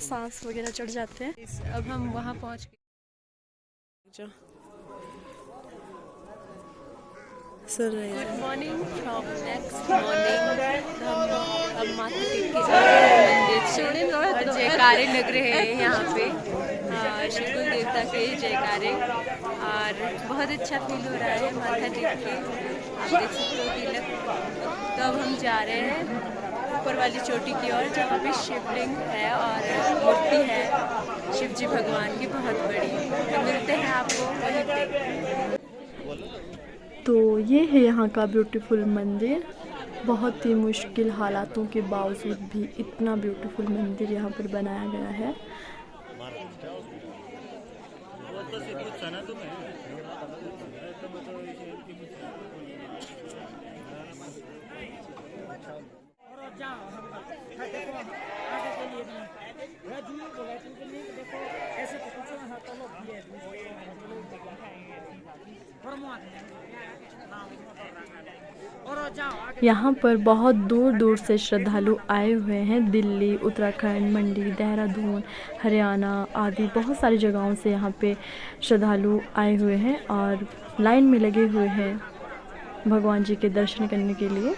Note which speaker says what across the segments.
Speaker 1: सांस वगैरह चढ़ जाते हैं। अब हम वहाँ पहुँच गए। Good morning from next morning. हम अब माथा टेक के जा रहे हैं मंदिर और जयकारे लग रहे हैं यहाँ पे, शिवकुल देवता के जयकारे, और बहुत अच्छा फील हो रहा है माथा टेक के। आप देख सकते हो तिलक। तो अब हम जा रहे हैं ऊपर वाली चोटी की ओर, जहाँ पे शिवलिंग है और मूर्ति है शिव जी भगवान की बहुत बड़ी। तो मिलते हैं आपको वहीं पे।
Speaker 2: तो ये है यहाँ का ब्यूटीफुल मंदिर। बहुत ही मुश्किल हालातों के बावजूद भी इतना ब्यूटीफुल मंदिर यहाँ पर बनाया गया है। यहाँ पर बहुत दूर दूर से श्रद्धालु आए हुए हैं। दिल्ली, उत्तराखंड, मंडी, देहरादून, हरियाणा आदि बहुत सारी जगहों से यहाँ पे श्रद्धालु आए हुए हैं और लाइन में लगे हुए हैं भगवान जी के दर्शन करने के लिए।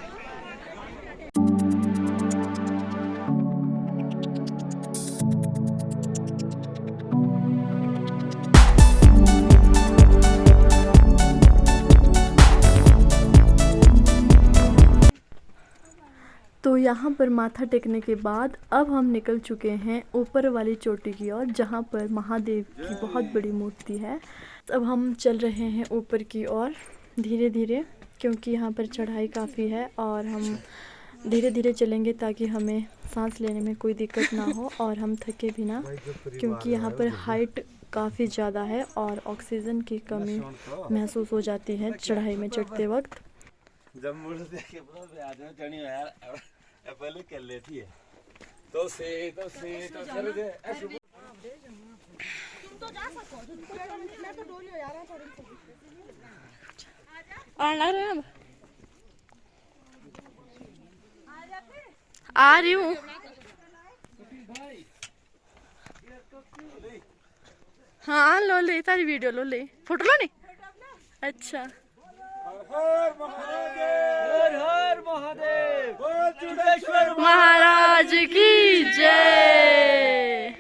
Speaker 2: तो यहाँ पर माथा टेकने के बाद अब हम निकल चुके हैं ऊपर वाली चोटी की ओर, जहाँ पर महादेव की बहुत बड़ी मूर्ति है। अब हम चल रहे हैं ऊपर की ओर धीरे धीरे, क्योंकि यहाँ पर चढ़ाई काफ़ी है और हम धीरे धीरे चलेंगे ताकि हमें सांस लेने में कोई दिक्कत ना हो और हम थके भी ना, क्योंकि यहाँ पर हाइट काफ़ी ज़्यादा है और ऑक्सीजन की कमी महसूस हो जाती है चढ़ाई में चढ़ते वक्त।
Speaker 3: पहले कर लेती है तो से कर दे ऐसे तुम तो जा सको, मैं तो डोली हो यार थोड़ी
Speaker 1: आना रहे अब आ रही हूँ। हाँ लो ले, तारी वीडियो लो ले, फोटो लो नहीं। अच्छा
Speaker 3: हर हर महादेव,
Speaker 1: महाराज की जय।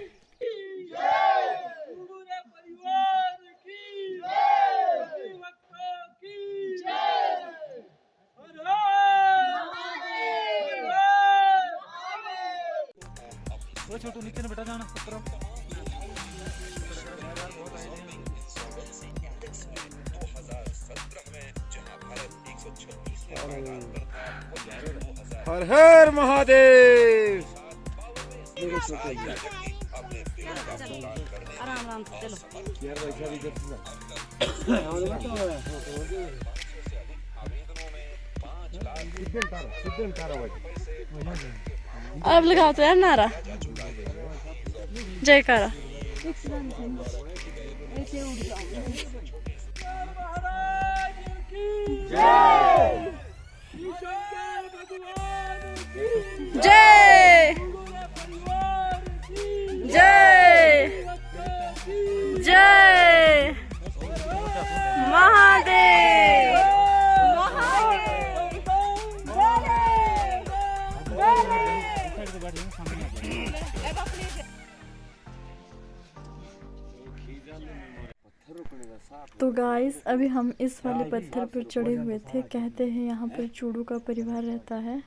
Speaker 4: छोटू नीचे न बेटा जाना पुत्र। हर हर महादेव।
Speaker 1: आराम आराम से चलो। अब लगाओ तो यार नारा जयकारा। जय जय जय महादेव।
Speaker 2: तो गाइस अभी हम इस वाले पत्थर पर चढ़े हुए थे। कहते हैं यहाँ पर चूड़ू का परिवार रहता है।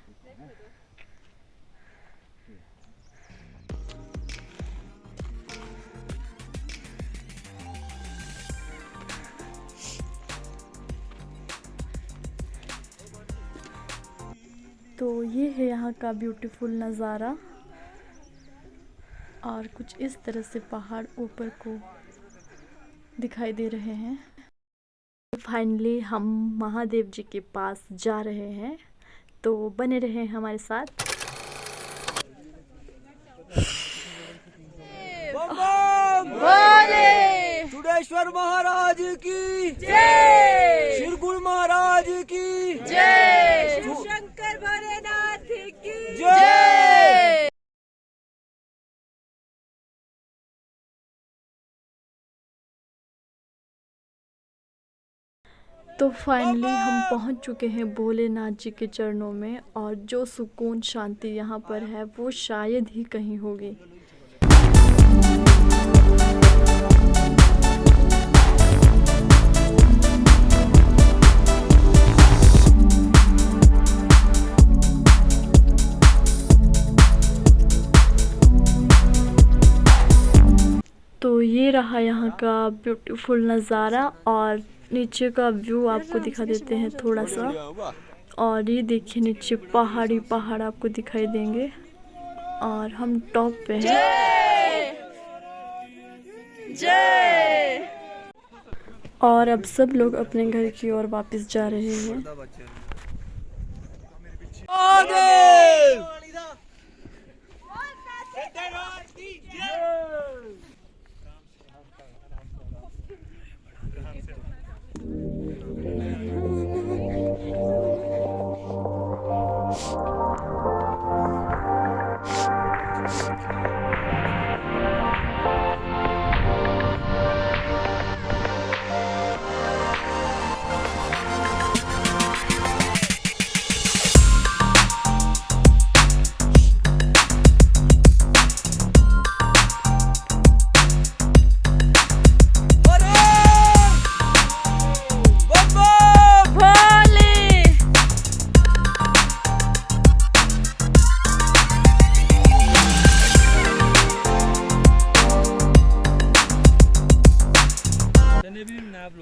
Speaker 2: तो ये है यहाँ का ब्यूटीफुल नज़ारा और कुछ इस तरह से पहाड़ ऊपर को दिखाई दे रहे हैं। फाइनली हम महादेव जी के पास जा रहे हैं, तो बने रहे हमारे साथ।
Speaker 3: चुड़ेश्वर महाराज की जय, शिरकुल महाराज की जय, शंकर भोलेनाथ की जय।
Speaker 2: तो फाइनली हम पहुंच चुके हैं भोलेनाथ जी के चरणों में, और जो सुकून शांति यहाँ पर है वो शायद ही कहीं होगी। तो ये रहा यहाँ का ब्यूटीफुल नज़ारा, और नीचे का व्यू आपको दिखा देते हैं थोड़ा सा। और ये देखिए नीचे पहाड़ी पहाड़ आपको दिखाई देंगे, और हम टॉप पे हैं। जय। और अब सब लोग अपने घर की ओर वापस जा रहे हैं।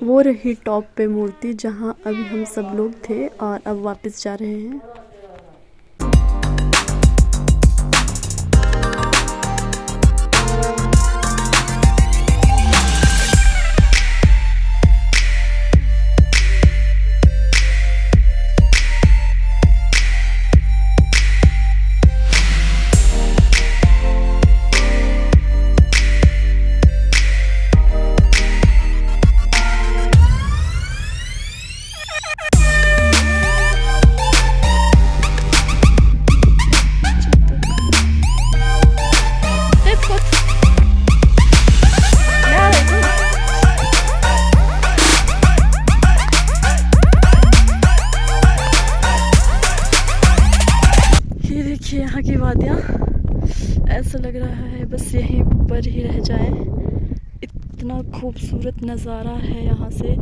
Speaker 2: वो रही टॉप पे मूर्ति जहाँ अभी हम सब लोग थे, और अब वापस जा रहे हैं। यहाँ की वादियाँ, ऐसा लग रहा है बस यहीं पर ही रह जाए। इतना खूबसूरत नज़ारा है यहाँ से।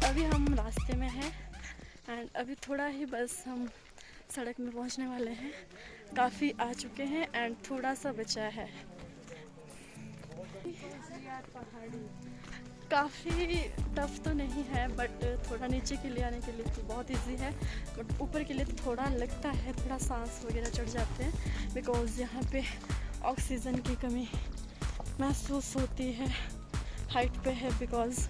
Speaker 2: अभी हम रास्ते में हैं, एंड अभी थोड़ा ही बस हम सड़क में पहुंचने वाले हैं। काफ़ी आ चुके हैं एंड थोड़ा सा बचा है। काफ़ी टफ तो नहीं है, बट थोड़ा नीचे के लिए आने के लिए तो बहुत इजी है, बट ऊपर के लिए थोड़ा लगता है, थोड़ा सांस वगैरह चढ़ जाते हैं, बिकॉज़ यहाँ पे ऑक्सीजन की कमी महसूस होती है। हाइट पे है बिकॉज़।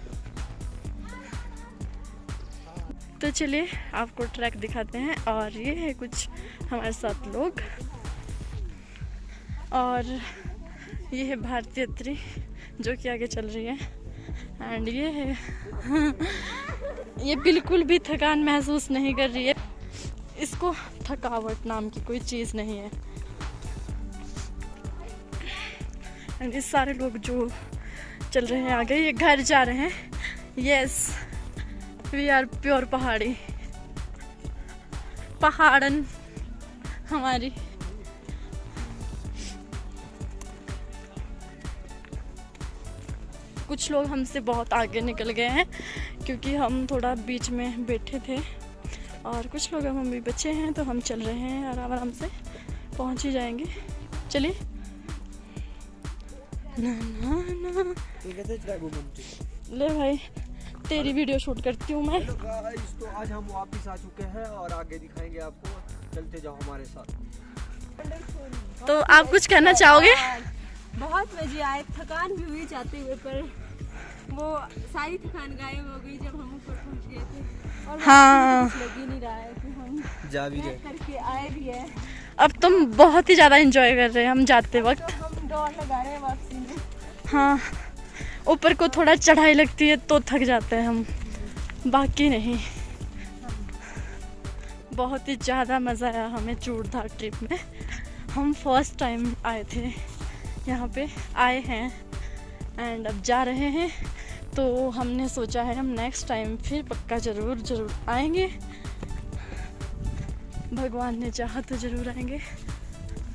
Speaker 2: तो चलिए आपको ट्रैक दिखाते हैं, और ये है कुछ हमारे साथ लोग, और ये है भारतीय यात्री जो कि आगे चल रही है, एंड ये है ये बिल्कुल भी थकान महसूस नहीं कर रही है। इसको थकावट नाम की कोई चीज़ नहीं है। एंड ये सारे लोग जो चल रहे हैं आगे, ये घर जा रहे हैं। यस, वी आर प्योर पहाड़ी, पहाड़न हमारी। कुछ लोग हमसे बहुत आगे निकल गए हैं क्योंकि हम थोड़ा बीच में बैठे थे, और कुछ लोग हम भी बचे हैं, तो हम चल रहे हैं आराम आराम से, पहुंच ही जाएंगे। चलिए। ले भाई तेरी वीडियो शूट करती हूँ मैं।
Speaker 5: तो आज हम वापस आ चुके हैं और आगे दिखाएंगे आपको, चलते जाओ हमारे साथ।
Speaker 2: तो आप कुछ कहना चाहोगे?
Speaker 1: बहुत मजे आए, थकान भी हुई जाते हुए, पर वो सारी थकान गायब हो गई जब हम ऊपर पहुंच गए थे। और
Speaker 2: हाँ
Speaker 1: कुछ लग ही नहीं रहा है कि हम
Speaker 5: जा भी
Speaker 1: ट्रैक करके आए भी है।
Speaker 2: अब तुम बहुत ही ज़्यादा एंजॉय कर रहे हैं हम जाते वक्त।
Speaker 1: हम दौड़ लगा रहे हैं वापसी में।
Speaker 2: हाँ ऊपर को थोड़ा चढ़ाई लगती है तो थक जाते हैं हम, बाकी नहीं। बहुत ही ज़्यादा मज़ा आया हमें चूड़धार ट्रिप में। हम फर्स्ट टाइम आए थे यहाँ पे, आए हैं एंड अब जा रहे हैं। तो हमने सोचा है हम नेक्स्ट टाइम फिर पक्का ज़रूर आएंगे, भगवान ने चाहा तो ज़रूर आएंगे।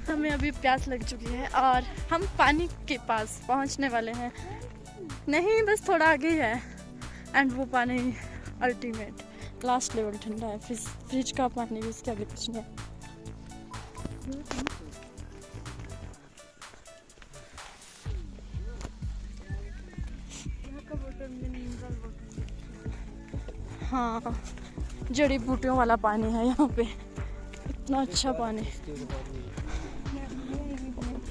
Speaker 2: हमें अभी प्यास लग चुकी है और हम पानी के पास पहुंचने वाले हैं। नहीं बस थोड़ा आगे ही है एंड वो पानी अल्टीमेट लास्ट लेवल ठंडा है। फ्रिज का पानी भी उसके आगे कुछ नहीं है। हाँ जड़ी बूटियों वाला पानी है यहाँ पे, इतना अच्छा पानी।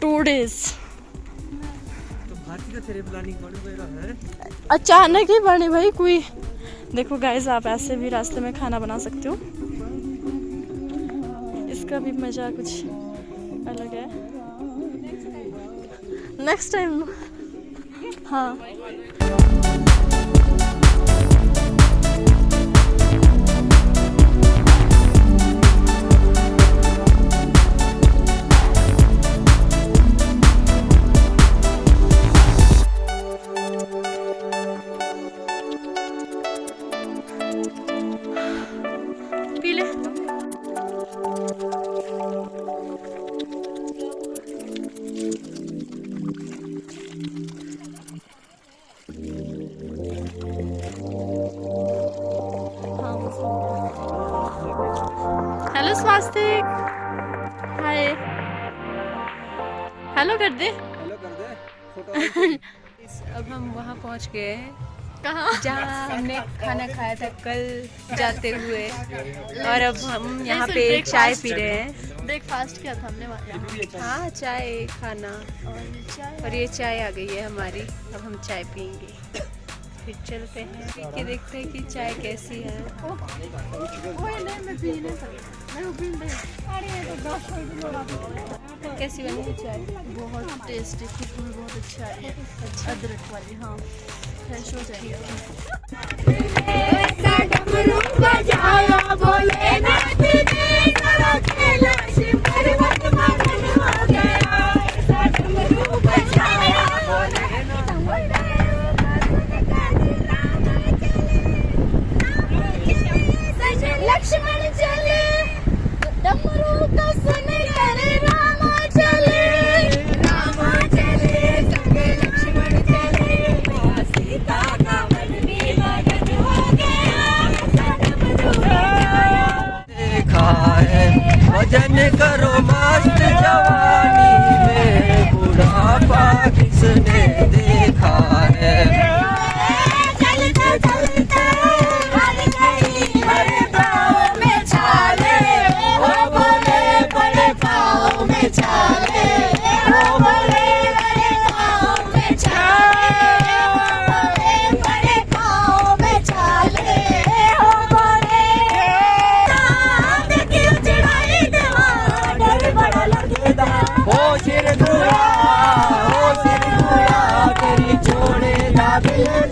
Speaker 2: 2 days अचानक ही बने भाई कोई। देखो गाइस आप ऐसे भी रास्ते में खाना बना सकते हो, इसका भी मजा कुछ अलग है। नेक्स्ट टाइम हाँ पी ले। हेलो स्वास्तिक, हाय हेलो कर दे।
Speaker 1: अब हम वहाँ पहुँच गए हैं
Speaker 2: कहाँ?
Speaker 1: जहाँ हमने खाना खाया था कल जाते हुए, और अब हम यहाँ पे चाय पी रहे हैं।
Speaker 2: ब्रेकफास्ट किया था हमने वहाँ।
Speaker 1: हाँ चाय खाना, और ये चाय आ गई है हमारी। अब हम चाय पियेंगे, फिर चलते हैं पी के देखते हैं कि चाय कैसी है। कैसी बनी है चाय?
Speaker 2: बहुत टेस्टी, खुशबू भी बहुत अच्छा है। अदरक वाली, हाँ फ्रेश हो जाएगी।
Speaker 6: लक्ष्मण चले डमरू का सुन करे, रामा चले संग लक्ष्मण चले, सीता का मन में मगन हो गया।
Speaker 5: देखा है भजन करो मस्त जवानी में, बुढ़ापा किसने देखा है।
Speaker 6: चलते हर गली हर गाँव में छाले, ओ बड़े बड़े गाँव में छाले, ओ बड़े बड़े गाँव में छाले, बड़े बड़े गाँव में छाले, ओ बड़े चाँद की चढ़ाई देवा, डर बड़ा लगेगा।
Speaker 5: ओ सिर गुड़ा तेरी छोड़े ना दिल